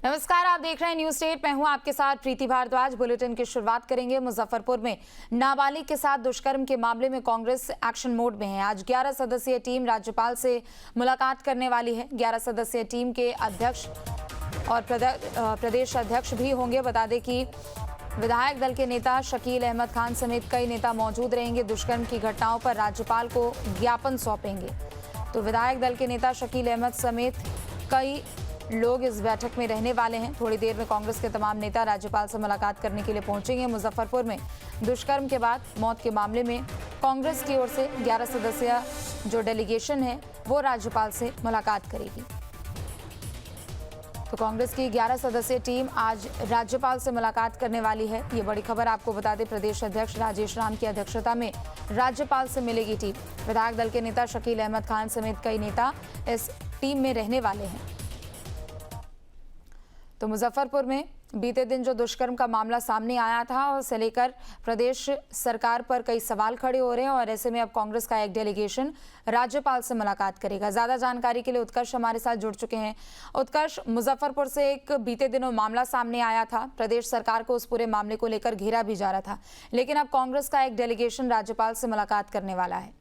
नमस्कार, आप देख रहे हैं न्यूज स्टेट। मैं हूं आपके साथ प्रीति भारद्वाज। बुलेटिन की शुरुआत करेंगे मुजफ्फरपुर में नाबालिग के साथ दुष्कर्म के मामले में कांग्रेस एक्शन मोड में है। आज 11 सदस्यीय टीम राज्यपाल से मुलाकात करने वाली है। 11 सदस्यीय टीम के अध्यक्ष और प्रदेश अध्यक्ष भी होंगे। बता दें कि विधायक दल के नेता शकील अहमद खान समेत कई नेता मौजूद रहेंगे। दुष्कर्म की घटनाओं पर राज्यपाल को ज्ञापन सौंपेंगे। तो विधायक दल के नेता शकील अहमद समेत कई लोग इस बैठक में रहने वाले हैं। थोड़ी देर में कांग्रेस के तमाम नेता राज्यपाल से मुलाकात करने के लिए पहुंचेंगे। मुजफ्फरपुर में दुष्कर्म के बाद मौत के मामले में कांग्रेस की ओर से 11 सदस्यीय जो डेलीगेशन है वो राज्यपाल से मुलाकात करेगी। तो कांग्रेस की 11 सदस्यीय टीम आज राज्यपाल से मुलाकात करने वाली है। ये बड़ी खबर आपको बता दें, प्रदेश अध्यक्ष राजेश राम की अध्यक्षता में राज्यपाल से मिलेगी टीम। विधायक दल के नेता शकील अहमद खान समेत कई नेता इस टीम में रहने वाले हैं। तो मुजफ्फरपुर में बीते दिन जो दुष्कर्म का मामला सामने आया था, उसे लेकर प्रदेश सरकार पर कई सवाल खड़े हो रहे हैं और ऐसे में अब कांग्रेस का एक डेलीगेशन राज्यपाल से मुलाकात करेगा। ज्यादा जानकारी के लिए उत्कर्ष हमारे साथ जुड़ चुके हैं। उत्कर्ष, मुजफ्फरपुर से एक बीते दिनों मामला सामने आया था। प्रदेश सरकार को उस पूरे मामले को लेकर घेरा भी जा रहा था, लेकिन अब कांग्रेस का एक डेलीगेशन राज्यपाल से मुलाकात करने वाला है।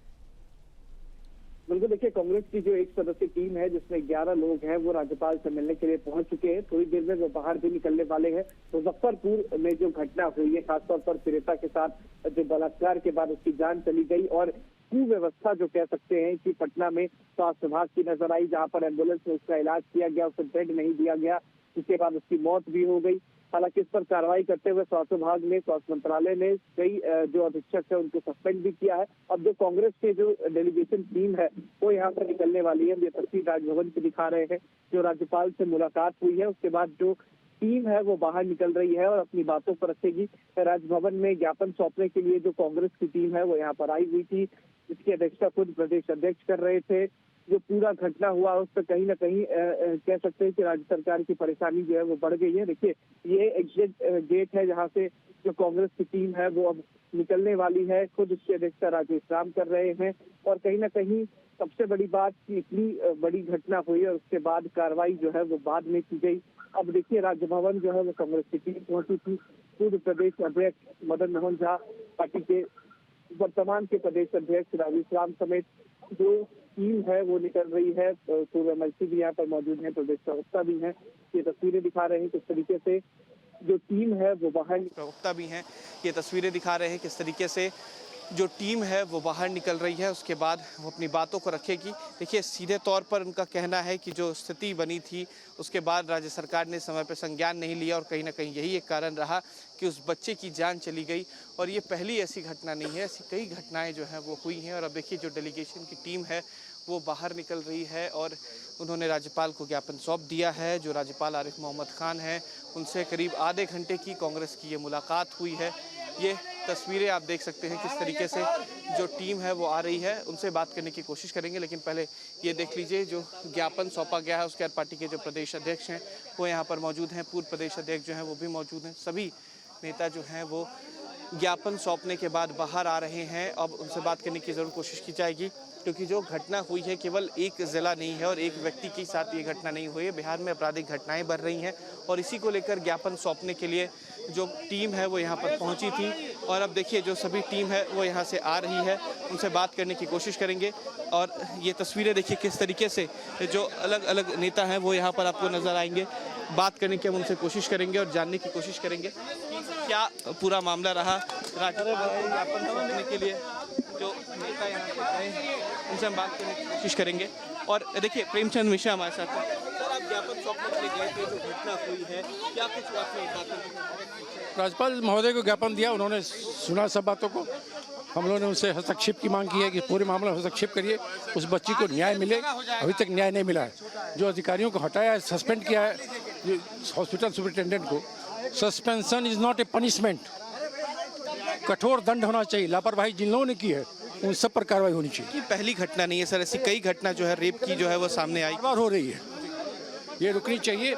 बिल्कुल, देखिए, कांग्रेस की जो एक सदस्यीय टीम है जिसमें 11 लोग हैं वो राज्यपाल से मिलने के लिए पहुंच चुके हैं। थोड़ी देर में वो बाहर भी निकलने वाले हैं। मुजफ्फरपुर में जो घटना हुई है, खासतौर पर पीड़िता के साथ जो बलात्कार के बाद उसकी जान चली गई और कुव्यवस्था जो कह सकते हैं कि पटना में स्वास्थ्य विभाग की नजर आई, जहाँ पर एम्बुलेंस में उसका इलाज किया गया, उसे बेड नहीं दिया गया, उसके बाद उसकी मौत भी हो गई। हालांकि इस पर कार्रवाई करते हुए स्वास्थ्य विभाग ने, स्वास्थ्य मंत्रालय ने कई जो अधीक्षक है उनको सस्पेंड भी किया है। अब जो कांग्रेस के जो डेलीगेशन टीम है वो यहाँ पर निकलने वाली है। ये तस्वीर राजभवन की दिखा रहे हैं। जो राज्यपाल से मुलाकात हुई है उसके बाद जो टीम है वो बाहर निकल रही है और अपनी बातों पर रखेगी। राजभवन में ज्ञापन सौंपने के लिए जो कांग्रेस की टीम है वो यहाँ पर आई हुई थी, जिसकी अध्यक्षता खुद प्रदेश अध्यक्ष कर रहे थे। जो पूरा घटना हुआ उस पर कहीं ना कहीं कह सकते हैं कि राज्य सरकार की परेशानी जो है वो बढ़ गई है। देखिए, ये एग्जिट गेट है जहां से जो कांग्रेस की टीम है वो अब निकलने वाली है। खुद उसकी अध्यक्षता राजेश राम कर रहे हैं और कहीं ना कहीं सबसे बड़ी बात कि इतनी बड़ी घटना हुई और उसके बाद कार्रवाई जो है वो बाद में की गई। अब देखिए, राजभवन जो है वो कांग्रेस की टीम पहुंची थी। पूर्व प्रदेश अध्यक्ष मदन मोहन झा, पार्टी के वर्तमान के प्रदेश अध्यक्ष राजेश राम समेत जो टीम है वो निकल रही है। पूर्व एमएलसी भी यहाँ पर मौजूद है, प्रदेश प्रवक्ता भी हैं। ये तस्वीरें दिखा रहे हैं किस तरीके से जो टीम है वो बाहर, प्रवक्ता भी हैं। ये तस्वीरें दिखा रहे हैं किस तरीके से जो टीम है वो बाहर निकल रही है। उसके बाद वो अपनी बातों को रखेगी। देखिए, सीधे तौर पर उनका कहना है कि जो स्थिति बनी थी उसके बाद राज्य सरकार ने समय पर संज्ञान नहीं लिया और कहीं ना कहीं यही एक कारण रहा कि उस बच्चे की जान चली गई। और ये पहली ऐसी घटना नहीं है, ऐसी कई घटनाएं जो हैं वो हुई हैं। और अब देखिए, जो डेलीगेशन की टीम है वो बाहर निकल रही है और उन्होंने राज्यपाल को ज्ञापन सौंप दिया है। जो राज्यपाल आरिफ मोहम्मद खान हैं उनसे करीब आधे घंटे की कांग्रेस की ये मुलाकात हुई है। ये तस्वीरें आप देख सकते हैं किस तरीके से जो टीम है वो आ रही है। उनसे बात करने की कोशिश करेंगे, लेकिन पहले ये देख लीजिए जो ज्ञापन सौंपा गया है। उसके बाद पार्टी के जो प्रदेश अध्यक्ष हैं वो यहाँ पर मौजूद हैं, पूर्व प्रदेश अध्यक्ष जो हैं वो भी मौजूद हैं। सभी नेता जो हैं वो ज्ञापन सौंपने के बाद बाहर आ रहे हैं। अब उनसे बात करने की ज़रूर कोशिश की जाएगी, क्योंकि जो घटना हुई है केवल एक ज़िला नहीं है और एक व्यक्ति के साथ ये घटना नहीं हुई है। बिहार में आपराधिक घटनाएं बढ़ रही हैं और इसी को लेकर ज्ञापन सौंपने के लिए जो टीम है वो यहाँ पर पहुँची थी। और अब देखिए, जो सभी टीम है वो यहाँ से आ रही है, उनसे बात करने की कोशिश करेंगे। और ये तस्वीरें देखिए किस तरीके से जो अलग अलग नेता हैं वो यहाँ पर आपको नज़र आएंगे। बात करने की हम उनसे कोशिश करेंगे और जानने की कोशिश करेंगे कि क्या पूरा मामला रहा। राज्यपाल को ज्ञापन सौंपने के लिए जो नेता यहाँ से आए उनसे हम बात करने की कोशिश करेंगे। और देखिए, प्रेमचंद मिश्रा हमारे साथ हैं। सर, आप ज्ञापन सौंपने के लिए गए थे, जो घटना हुई है क्या कुछ बात? राज्यपाल महोदय को ज्ञापन दिया, उन्होंने सुना सब बातों को। हम लोगों ने उनसे हस्तक्षेप की मांग की है कि पूरे मामले में हस्तक्षेप करिए, उस बच्ची को न्याय मिले। अभी तक न्याय नहीं मिला है। जो अधिकारियों को हटाया है, सस्पेंड किया है हॉस्पिटल सुपरिटेंडेंट को। Suspension is not a punishment. कठोर दंड होना चाहिए। लापरवाही जिन लोगों ने की है उन सब पर कार्रवाई होनी चाहिए। पहली घटना नहीं है सर, ऐसी कई घटना जो है रेप की जो है वो सामने आई बार हो रही है। ये रुकनी चाहिए।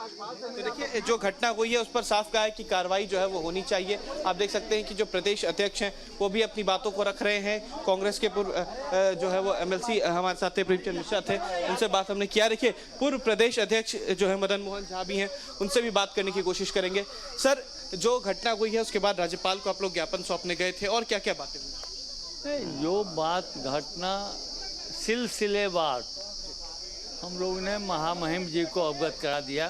तो देखिए जो घटना हुई है उस पर साफ कहा है कि कार्रवाई जो है वो होनी चाहिए। आप देख सकते हैं कि जो प्रदेश अध्यक्ष हैं वो भी अपनी बातों को रख रहे हैं। कांग्रेस के पूर्व जो है वो एमएलसी हमारे साथ थे, प्रेमचंद मिश्रा थे, उनसे बात हमने किया। देखिए पूर्व प्रदेश अध्यक्ष जो है मदन मोहन झा भी हैं, उनसे भी बात करने की कोशिश करेंगे। सर, जो घटना हुई है उसके बाद राज्यपाल को आप लोग ज्ञापन सौंपने गए थे और क्या क्या बातें हुई? जो बात घटना सिलसिलेवार हम लोग ने महामहिम जी को अवगत करा दिया।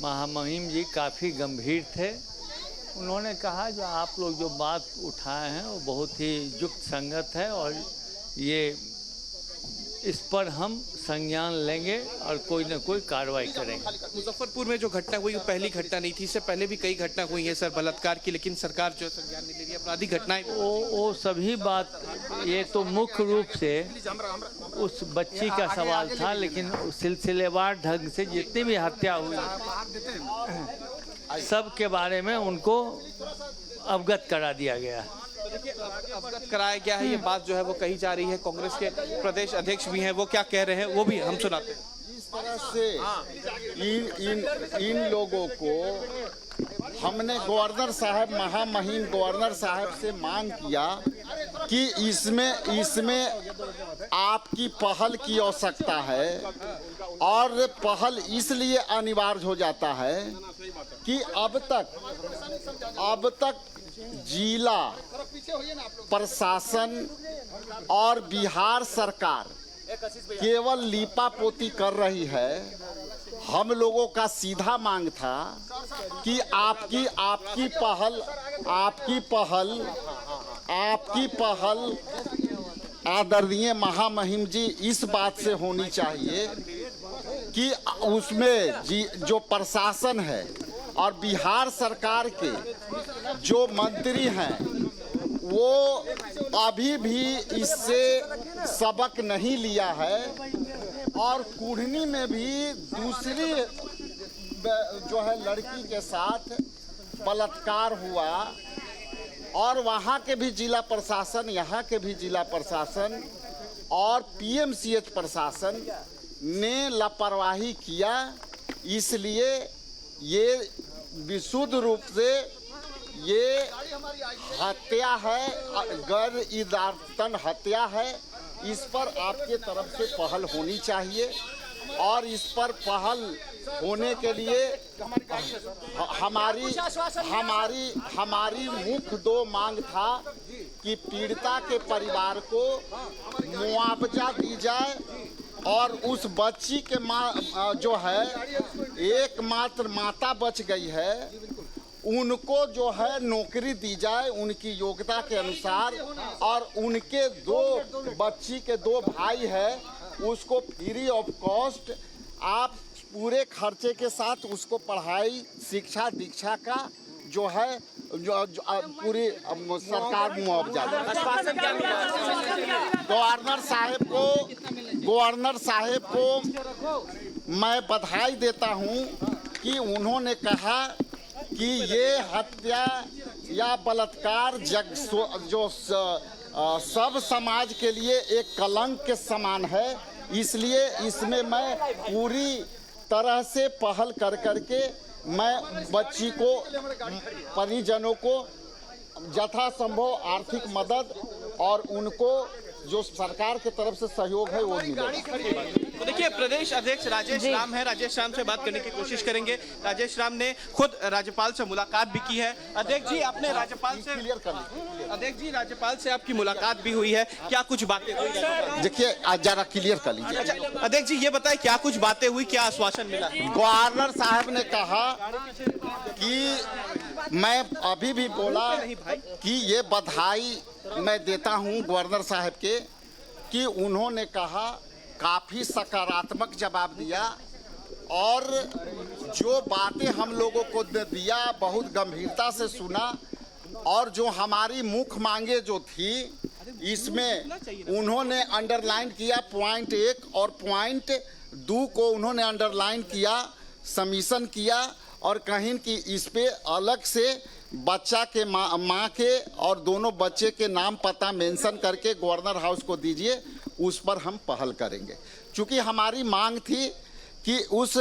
महामहिम जी काफ़ी गंभीर थे। उन्होंने कहा जो आप लोग जो बात उठाए हैं वो बहुत ही युक्त संगत है और ये इस पर हम संज्ञान लेंगे और कोई न कोई कार्रवाई करेंगे। मुजफ्फरपुर में जो घटना हुई वो पहली घटना नहीं थी, इससे पहले भी कई घटना हुई है सर बलात्कार की, लेकिन सरकार जो संज्ञान नहीं ले रही। आपराधिक घटनाएं वो सभी बात, ये तो मुख्य रूप से उस बच्ची का सवाल था, लेकिन सिलसिलेवार ढंग से जितनी भी हत्या हुई सब के बारे में उनको अवगत करा दिया गया। देखिए अवगत कराया गया है, ये बात जो है वो कही जा रही है। कांग्रेस के प्रदेश अध्यक्ष भी हैं, वो क्या कह रहे हैं वो भी हम सुनाते हैं। इस तरह से इन लोगों को हमने गवर्नर साहब, महामहिम गवर्नर साहब से मांग किया कि इसमें आपकी पहल की आवश्यकता है और पहल इसलिए अनिवार्य हो जाता है कि अब तक जिला प्रशासन और बिहार सरकार केवल लीपापोती कर रही है। हम लोगों का सीधा मांग था कि आपकी पहल आदरणीय महामहिम जी इस बात से होनी चाहिए कि उसमें जो प्रशासन है और बिहार सरकार के जो मंत्री हैं वो अभी भी इससे सबक नहीं लिया है और कुढ़नी में भी दूसरी जो है लड़की के साथ बलात्कार हुआ और वहाँ के भी जिला प्रशासन, यहाँ के भी जिला प्रशासन और पीएमसीएच प्रशासन ने लापरवाही किया। इसलिए ये विशुद्ध रूप से ये हत्या है, गैर इरादतन हत्या है। इस पर आपके तरफ से पहल होनी चाहिए और इस पर पहल होने के लिए हमारी मुख्य दो मांग था कि पीड़िता के परिवार को मुआवजा दी जाए और उस बच्ची के माँ जो है एकमात्र माता बच गई है, उनको जो है नौकरी दी जाए उनकी योग्यता के अनुसार और उनके बच्ची के दो भाई है उसको फ्री ऑफ कॉस्ट आप पूरे खर्चे के साथ उसको पढ़ाई शिक्षा दीक्षा का जो है जो पूरी सरकार मुआवजा गवर्नर साहब को मैं बधाई देता हूं कि उन्होंने कहा कि ये हत्या या बलात्कार जो सब समाज के लिए एक कलंक के समान है। इसलिए इसमें मैं पूरी तरह से पहल करके मैं बच्ची को परिजनों को यथासंभव आर्थिक मदद और उनको जो सरकार की तरफ से सहयोग है वो मिलेगा। तो देखिए प्रदेश अध्यक्ष राजेश राम है, राजेश राम से बात करने की कोशिश करेंगे। राजेश राम ने खुद राज्यपाल से मुलाकात भी की है। अध्यक्ष जी आपने राज्यपाल से क्लियर कर ली। अध्यक्ष जी राज्यपाल से आपकी मुलाकात भी हुई है, क्या कुछ बातें हुई? देखिए जरा क्लियर कर लीजिए। अच्छा अध्यक्ष जी ये बताएं क्या कुछ बातें हुई, क्या आश्वासन मिला? गवर्नर साहब ने कहा कि मैं अभी भी बोला कि ये बधाई मैं देता हूं गवर्नर साहब के कि उन्होंने कहा काफ़ी सकारात्मक जवाब दिया और जो बातें हम लोगों को दिया बहुत गंभीरता से सुना और जो हमारी मुख्य मांगे जो थी इसमें उन्होंने अंडरलाइन किया पॉइंट 1 और पॉइंट 2 को उन्होंने अंडरलाइन किया, सबमिशन किया और कहीं कि इस पे अलग से बच्चा के माँ के और दोनों बच्चे के नाम पता मेंशन करके गवर्नर हाउस को दीजिए, उस पर हम पहल करेंगे। चूँकि हमारी मांग थी कि उस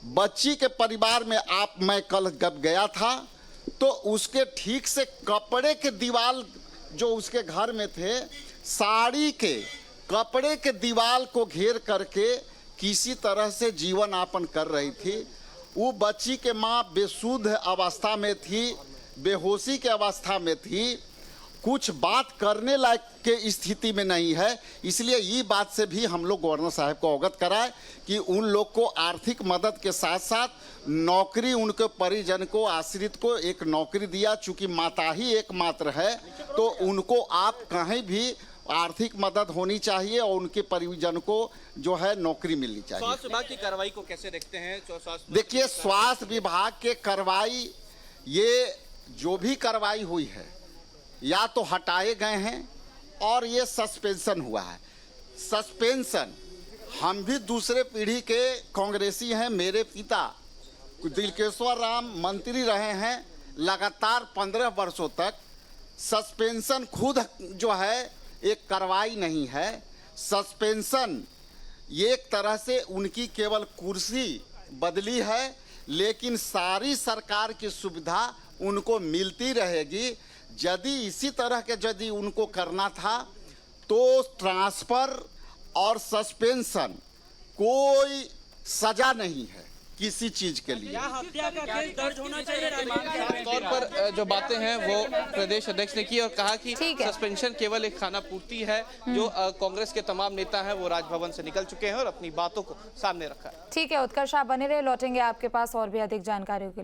बच्ची के परिवार में मैं कल जब गया था तो उसके ठीक से कपड़े के दीवार जो उसके घर में थे, साड़ी के कपड़े के दीवार को घेर करके किसी तरह से जीवन यापन कर रही थी। वो बच्ची के माँ बेसुध अवस्था में थी, बेहोशी के अवस्था में थी, कुछ बात करने लायक के स्थिति में नहीं है। इसलिए ये बात से भी हम लोग गवर्नर साहब को अवगत कराए कि उन लोग को आर्थिक मदद के साथ साथ नौकरी, उनके परिजन को, आश्रित को एक नौकरी दिया। चूंकि माता ही एकमात्र है तो उनको आप कहीं भी आर्थिक मदद होनी चाहिए और उनके परिजन को जो है नौकरी मिलनी चाहिए। स्वास्थ्य विभाग की कार्रवाई को कैसे देखते हैं? देखिए, स्वास्थ्य विभाग के कार्रवाई, ये जो भी कार्रवाई हुई है या तो हटाए गए हैं और ये सस्पेंशन हुआ है। सस्पेंशन, हम भी दूसरे पीढ़ी के कांग्रेसी हैं। मेरे पिता दिलकेश्वर राम मंत्री रहे हैं लगातार 15 वर्षों तक। सस्पेंशन खुद जो है एक कार्रवाई नहीं है। सस्पेंशन ये एक तरह से उनकी केवल कुर्सी बदली है, लेकिन सारी सरकार की सुविधा उनको मिलती रहेगी। यदि इसी तरह के यदि उनको करना था तो ट्रांसफर और सस्पेंशन कोई सजा नहीं है किसी चीज के लिए। हत्या का केस दर्ज होना चाहिए। तौर पर जो बातें हैं वो प्रदेश अध्यक्ष ने की और कहा कि ठीक है। सस्पेंशन केवल एक खाना पूर्ति है। जो कांग्रेस के तमाम नेता हैं वो राजभवन से निकल चुके हैं और अपनी बातों को सामने रखा है। ठीक है उत्कर्ष, आप बने रहे, लौटेंगे आपके पास और भी अधिक जानकारियों के लिए।